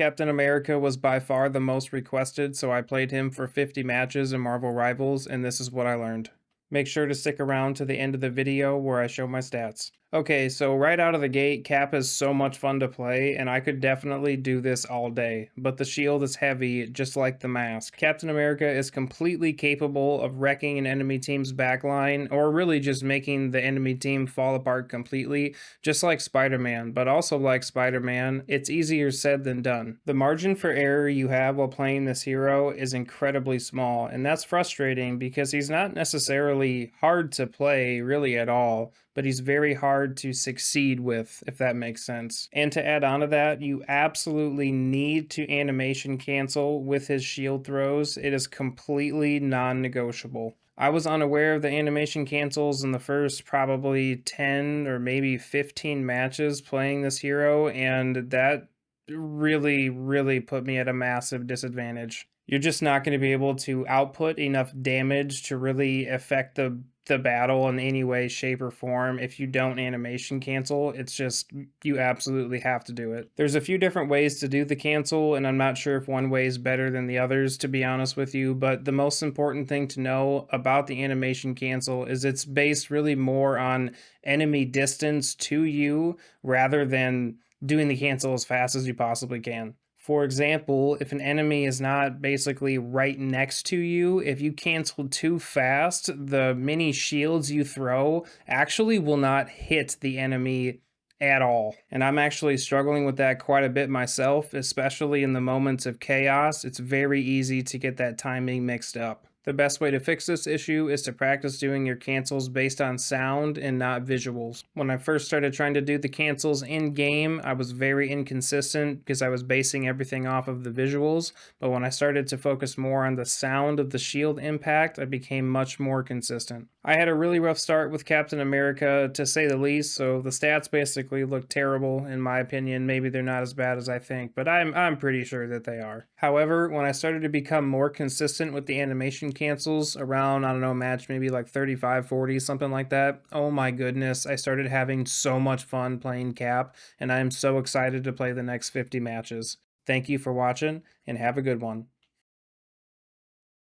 Captain America was by far the most requested, so I played him for 50 matches in Marvel Rivals, and this is what I learned. Make sure to stick around to the end of the video where I show my stats. Okay, so right out of the gate, Cap is so much fun to play, and I could definitely do this all day, but the shield is heavy, just like the mask. Captain America is completely capable of wrecking an enemy team's backline, or really just making the enemy team fall apart completely, just like Spider-Man, but also like Spider-Man, it's easier said than done. The margin for error you have while playing this hero is incredibly small, and that's frustrating because he's not necessarily hard to play really at all, but he's very hard to succeed with, if that makes sense. And to add on to that, you absolutely need to animation cancel with his shield throws. It is completely non-negotiable. I was unaware of the animation cancels in the first probably 10 or maybe 15 matches playing this hero, and that really put me at a massive disadvantage. You're just not going to be able to output enough damage to really affect the battle in any way, shape, or form if you don't animation cancel. It's just, you absolutely have to do it. There's a few different ways to do the cancel, and I'm not sure if one way is better than the others, to be honest with you, but the most important thing to know about the animation cancel is it's based really more on enemy distance to you rather than doing the cancel as fast as you possibly can. For example, if an enemy is not basically right next to you, if you cancel too fast, the mini shields you throw actually will not hit the enemy at all. And I'm actually struggling with that quite a bit myself, especially in the moments of chaos. It's very easy to get that timing mixed up. The best way to fix this issue is to practice doing your cancels based on sound and not visuals. When I first started trying to do the cancels in game, I was very inconsistent because I was basing everything off of the visuals, but when I started to focus more on the sound of the shield impact, I became much more consistent. I had a really rough start with Captain America, to say the least, so the stats basically look terrible in my opinion. Maybe they're not as bad as I think, but I'm pretty sure that they are. However, when I started to become more consistent with the animation cancels around, I don't know, match maybe like 35, 40, something like that, oh my goodness, I started having so much fun playing Cap, and I am so excited to play the next 50 matches. Thank you for watching, and have a good one.